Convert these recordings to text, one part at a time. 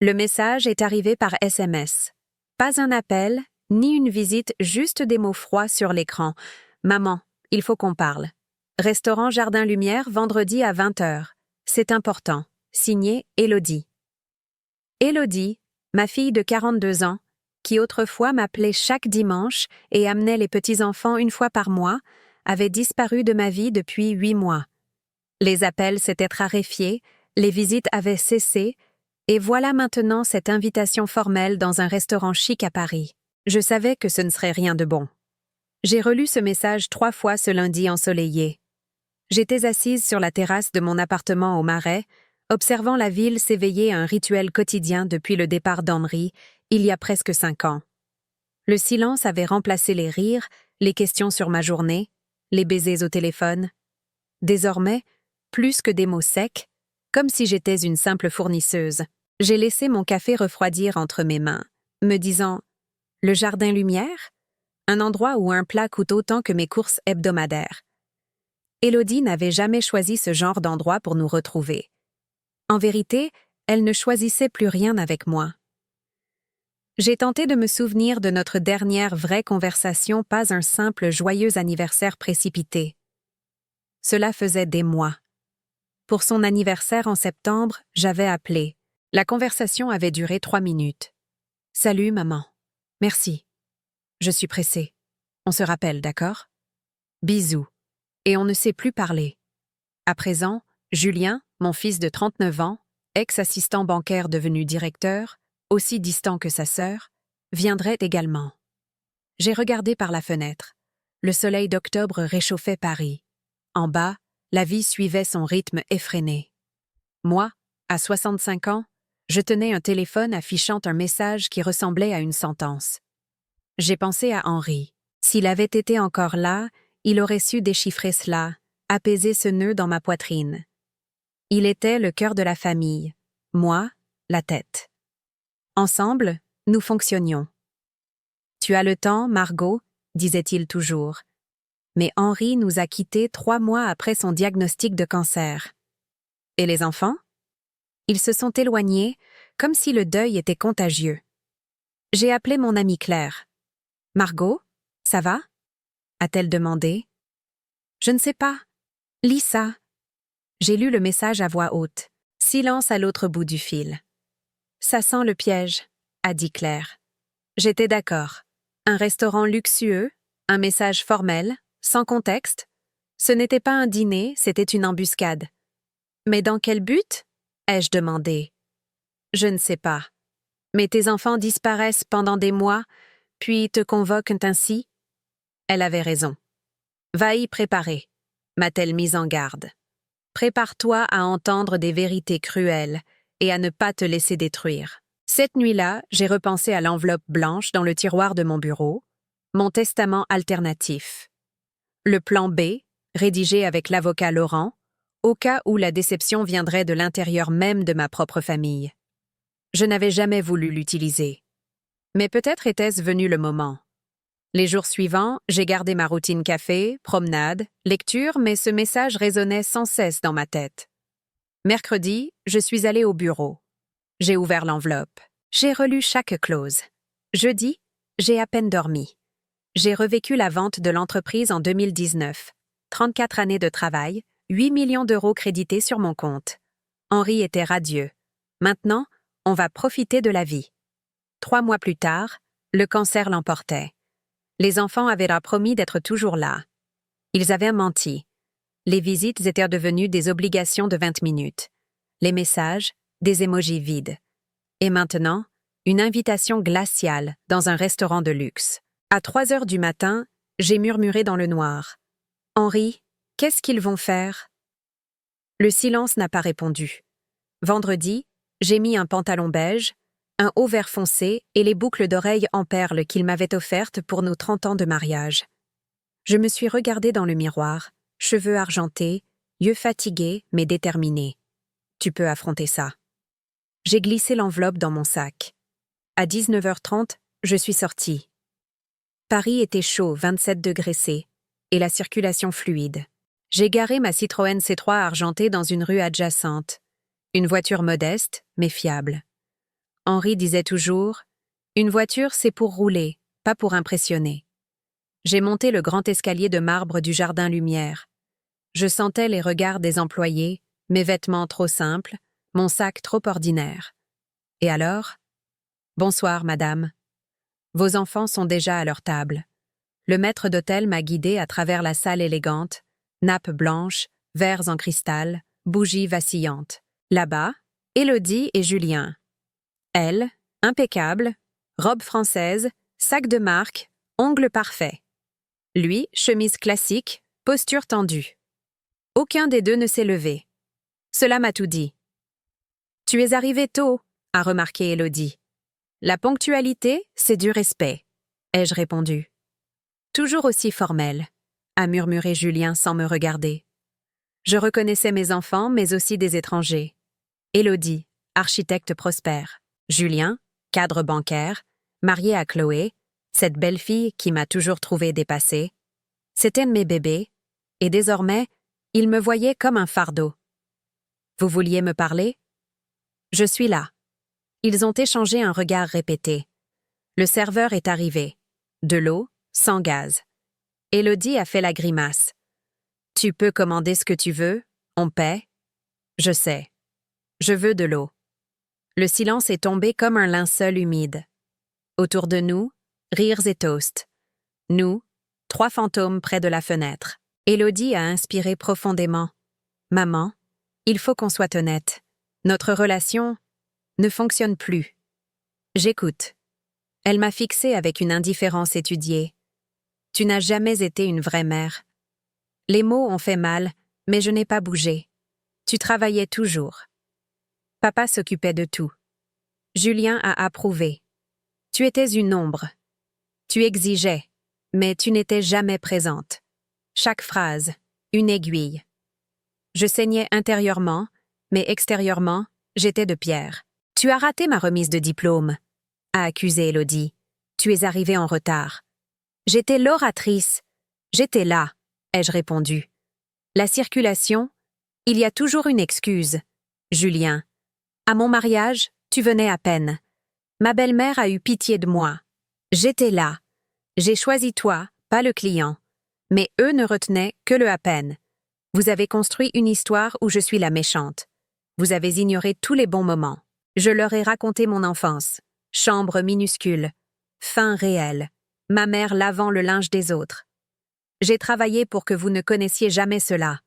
Le message est arrivé par SMS. Pas un appel, ni une visite, juste des mots froids sur l'écran. Maman, il faut qu'on parle. Restaurant Jardin Lumière, vendredi à 20h. C'est important. Signé Élodie. Élodie, ma fille de 42 ans, qui autrefois m'appelait chaque dimanche et amenait les petits-enfants une fois par mois, avait disparu de ma vie depuis 8 mois. Les appels s'étaient raréfiés, les visites avaient cessé, et voilà maintenant cette invitation formelle dans un restaurant chic à Paris. Je savais que ce ne serait rien de bon. J'ai relu ce message 3 fois ce lundi ensoleillé. J'étais assise sur la terrasse de mon appartement au Marais, observant la ville s'éveiller à un rituel quotidien depuis le départ d'Henri, il y a presque 5 ans. Le silence avait remplacé les rires, les questions sur ma journée, les baisers au téléphone. Désormais, plus que des mots secs, comme si j'étais une simple fournisseuse, j'ai laissé mon café refroidir entre mes mains, me disant « Le Jardin Lumière ?» Un endroit où un plat coûte autant que mes courses hebdomadaires. Élodie n'avait jamais choisi ce genre d'endroit pour nous retrouver. En vérité, elle ne choisissait plus rien avec moi. J'ai tenté de me souvenir de notre dernière vraie conversation, pas un simple joyeux anniversaire précipité. Cela faisait des mois. Pour son anniversaire en septembre, j'avais appelé. La conversation avait duré 3 minutes. « Salut, maman. Merci. Je suis pressée. On se rappelle, d'accord? Bisous. » Et on ne sait plus parler. À présent, Julien, mon fils de 39 ans, ex-assistant bancaire devenu directeur, aussi distant que sa sœur, viendrait également. J'ai regardé par la fenêtre. Le soleil d'octobre réchauffait Paris. En bas, la vie suivait son rythme effréné. Moi, à 65 ans, je tenais un téléphone affichant un message qui ressemblait à une sentence. J'ai pensé à Henri. S'il avait été encore là, il aurait su déchiffrer cela, apaiser ce nœud dans ma poitrine. Il était le cœur de la famille, moi, la tête. Ensemble, nous fonctionnions. « Tu as le temps, Margot ?» disait-il toujours. Mais Henri nous a quittés 3 mois après son diagnostic de cancer. Et les enfants? Ils se sont éloignés, comme si le deuil était contagieux. J'ai appelé mon amie Claire. « Margot, ça va ?» a-t-elle demandé. « Je ne sais pas. Lis ça. » J'ai lu le message à voix haute. Silence à l'autre bout du fil. « Ça sent le piège », a dit Claire. J'étais d'accord. Un restaurant luxueux, un message formel, sans contexte. Ce n'était pas un dîner, c'était une embuscade. « Mais dans quel but ?» ai-je demandé. « Je ne sais pas. Mais tes enfants disparaissent pendant des mois, puis te convoquent ainsi ?» Elle avait raison. « Va y préparer », m'a-t-elle mise en garde. « Prépare-toi à entendre des vérités cruelles et à ne pas te laisser détruire. » Cette nuit-là, j'ai repensé à l'enveloppe blanche dans le tiroir de mon bureau, mon testament alternatif. Le plan B, rédigé avec l'avocat Laurent, au cas où la déception viendrait de l'intérieur même de ma propre famille. Je n'avais jamais voulu l'utiliser. Mais peut-être était-ce venu le moment. Les jours suivants, j'ai gardé ma routine café, promenade, lecture, mais ce message résonnait sans cesse dans ma tête. Mercredi, je suis allée au bureau. J'ai ouvert l'enveloppe. J'ai relu chaque clause. Jeudi, j'ai à peine dormi. J'ai revécu la vente de l'entreprise en 2019. 34 années de travail, 8 millions d'euros crédités sur mon compte. Henri était radieux. Maintenant, on va profiter de la vie. 3 mois plus tard, le cancer l'emportait. Les enfants avaient leur promis d'être toujours là. Ils avaient menti. Les visites étaient devenues des obligations de 20 minutes. Les messages, des émojis vides. Et maintenant, une invitation glaciale dans un restaurant de luxe. À 3 heures du matin, j'ai murmuré dans le noir. « Henri, qu'est-ce qu'ils vont faire ?» Le silence n'a pas répondu. Vendredi, j'ai mis un pantalon beige, un haut vert foncé et les boucles d'oreilles en perles qu'il m'avait offertes pour nos 30 ans de mariage. Je me suis regardée dans le miroir, cheveux argentés, yeux fatigués mais déterminés. Tu peux affronter ça. J'ai glissé l'enveloppe dans mon sac. À 19h30, je suis sortie. Paris était chaud, 27 degrés C, et la circulation fluide. J'ai garé ma Citroën C3 argentée dans une rue adjacente. Une voiture modeste, mais fiable. Henri disait toujours « Une voiture, c'est pour rouler, pas pour impressionner ». J'ai monté le grand escalier de marbre du jardin Lumière. Je sentais les regards des employés, mes vêtements trop simples, mon sac trop ordinaire. Et alors ? Bonsoir, madame. Vos enfants sont déjà à leur table. Le maître d'hôtel m'a guidée à travers la salle élégante, nappes blanches, verres en cristal, bougies vacillantes. Là-bas, Élodie et Julien. Elle, impeccable, robe française, sac de marque, ongles parfaits. Lui, chemise classique, posture tendue. Aucun des deux ne s'est levé. Cela m'a tout dit. « Tu es arrivé tôt », a remarqué Élodie. « La ponctualité, c'est du respect », ai-je répondu. « Toujours aussi formel », a murmuré Julien sans me regarder. Je reconnaissais mes enfants, mais aussi des étrangers. Élodie, architecte prospère. Julien, cadre bancaire, marié à Chloé, cette belle fille qui m'a toujours trouvé dépassée. C'étaient mes bébés, et désormais, ils me voyaient comme un fardeau. Vous vouliez me parler ? Je suis là. Ils ont échangé un regard répété. Le serveur est arrivé. De l'eau, sans gaz. Élodie a fait la grimace. Tu peux commander ce que tu veux, on paie. Je sais. Je veux de l'eau. Le silence est tombé comme un linceul humide. Autour de nous, rires et toasts. Nous, 3 fantômes près de la fenêtre. Élodie a inspiré profondément. Maman, il faut qu'on soit honnête. Notre relation ne fonctionne plus. J'écoute. Elle m'a fixée avec une indifférence étudiée. Tu n'as jamais été une vraie mère. Les mots ont fait mal, mais je n'ai pas bougé. Tu travaillais toujours. Papa s'occupait de tout. Julien a approuvé. Tu étais une ombre. Tu exigeais, mais tu n'étais jamais présente. Chaque phrase, une aiguille. Je saignais intérieurement, mais extérieurement, j'étais de pierre. Tu as raté ma remise de diplôme, a accusé Élodie. Tu es arrivée en retard. J'étais l'oratrice. J'étais là, ai-je répondu. La circulation, il y a toujours une excuse. Julien. À mon mariage, tu venais à peine. Ma belle-mère a eu pitié de moi. J'étais là. J'ai choisi toi, pas le client. Mais eux ne retenaient que le à peine. Vous avez construit une histoire où je suis la méchante. Vous avez ignoré tous les bons moments. Je leur ai raconté mon enfance. Chambre minuscule. Faim réel. Ma mère lavant le linge des autres. J'ai travaillé pour que vous ne connaissiez jamais cela.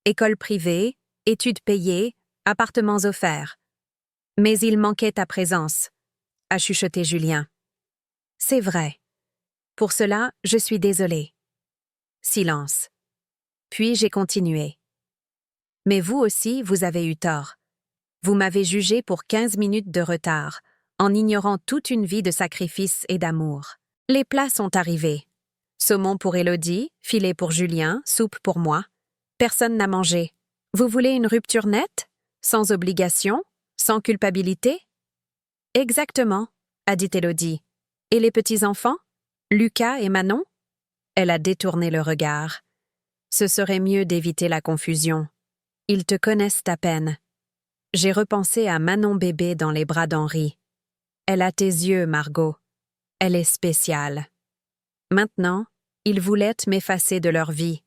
École privée, études payées, appartements offerts. Mais il manquait ta présence, a chuchoté Julien. C'est vrai. Pour cela, je suis désolée. Silence. Puis j'ai continué. Mais vous aussi, vous avez eu tort. Vous m'avez jugé pour 15 minutes de retard, en ignorant toute une vie de sacrifice et d'amour. Les plats sont arrivés. Saumon pour Élodie, filet pour Julien, soupe pour moi. Personne n'a mangé. Vous voulez une rupture nette? Sans obligation? Sans culpabilité? Exactement, a dit Élodie. Et les petits-enfants? Lucas et Manon? Elle a détourné le regard. Ce serait mieux d'éviter la confusion. Ils te connaissent à peine. J'ai repensé à Manon bébé dans les bras d'Henri. Elle a tes yeux, Margot. Elle est spéciale. Maintenant, ils voulaient m'effacer de leur vie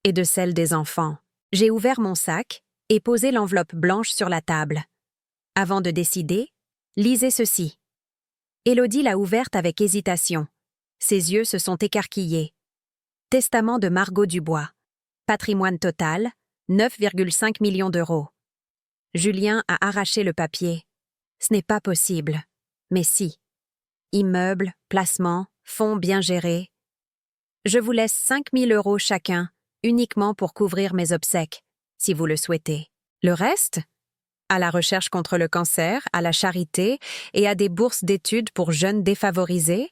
et de celle des enfants. J'ai ouvert mon sac et posé l'enveloppe blanche sur la table. Avant de décider, lisez ceci. Élodie l'a ouverte avec hésitation. Ses yeux se sont écarquillés. Testament de Margot Dubois. Patrimoine total, 9,5 millions d'euros. Julien a arraché le papier. Ce n'est pas possible. Mais si. Immeuble, placement, fonds bien gérés. Je vous laisse 5 000 € chacun, uniquement pour couvrir mes obsèques, si vous le souhaitez. Le reste? À la recherche contre le cancer, à la charité et à des bourses d'études pour jeunes défavorisés?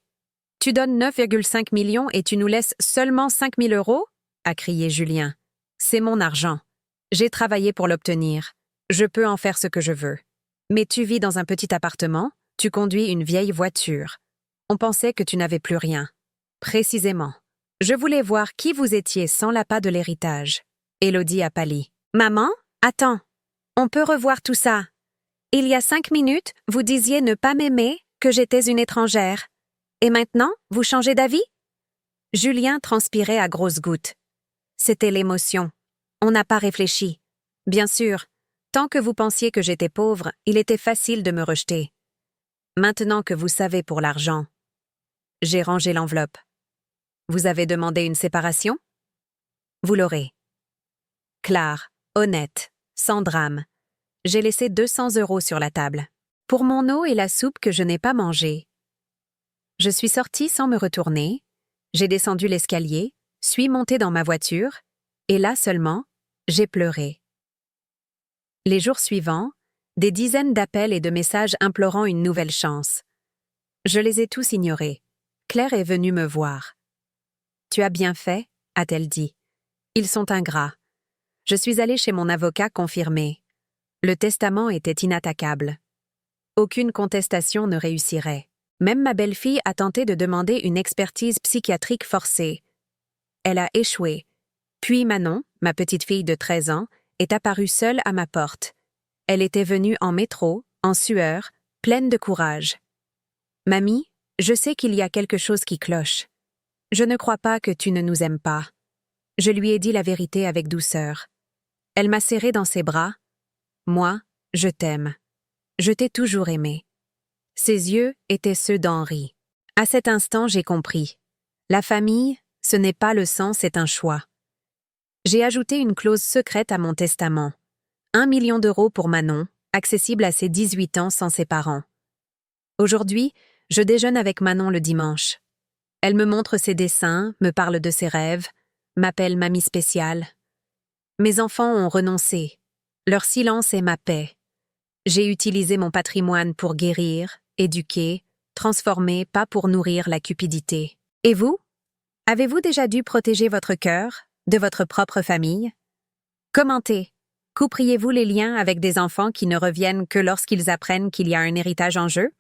Tu donnes 9,5 millions et tu nous laisses seulement 5 000 €? A crié Julien. C'est mon argent. J'ai travaillé pour l'obtenir. Je peux en faire ce que je veux. Mais tu vis dans un petit appartement, tu conduis une vieille voiture. On pensait que tu n'avais plus rien. Précisément. Je voulais voir qui vous étiez sans l'appât de l'héritage. Élodie a pâli. Maman, attends. On peut revoir tout ça. Il y a 5 minutes, vous disiez ne pas m'aimer, que j'étais une étrangère. Et maintenant, vous changez d'avis? Julien transpirait à grosses gouttes. C'était l'émotion. On n'a pas réfléchi. Bien sûr, tant que vous pensiez que j'étais pauvre, il était facile de me rejeter. Maintenant que vous savez pour l'argent. J'ai rangé l'enveloppe. Vous avez demandé une séparation? Vous l'aurez. Claire, honnête, sans drame. J'ai laissé 200 € sur la table. Pour mon eau et la soupe que je n'ai pas mangée. Je suis sortie sans me retourner. J'ai descendu l'escalier, suis montée dans ma voiture, et là seulement, j'ai pleuré. Les jours suivants, des dizaines d'appels et de messages implorant une nouvelle chance. Je les ai tous ignorés. Claire est venue me voir. « Tu as bien fait » a-t-elle dit. « Ils sont ingrats. » Je suis allée chez mon avocat confirmer. Le testament était inattaquable. Aucune contestation ne réussirait. Même ma belle-fille a tenté de demander une expertise psychiatrique forcée. Elle a échoué. Puis Manon, ma petite fille de 13 ans, est apparue seule à ma porte. Elle était venue en métro, en sueur, pleine de courage. « Mamie, je sais qu'il y a quelque chose qui cloche. Je ne crois pas que tu ne nous aimes pas. » Je lui ai dit la vérité avec douceur. Elle m'a serrée dans ses bras. « Moi, je t'aime. Je t'ai toujours aimé. » Ses yeux étaient ceux d'Henri. À cet instant, j'ai compris. La famille, ce n'est pas le sang, c'est un choix. J'ai ajouté une clause secrète à mon testament. 1 million d'euros pour Manon, accessible à ses 18 ans sans ses parents. Aujourd'hui, je déjeune avec Manon le dimanche. Elle me montre ses dessins, me parle de ses rêves, m'appelle mamie spéciale. Mes enfants ont renoncé. Leur silence est ma paix. J'ai utilisé mon patrimoine pour guérir, éduquer, transformer, pas pour nourrir la cupidité. Et vous? Avez-vous déjà dû protéger votre cœur, de votre propre famille? Commentez. Couperiez-vous les liens avec des enfants qui ne reviennent que lorsqu'ils apprennent qu'il y a un héritage en jeu?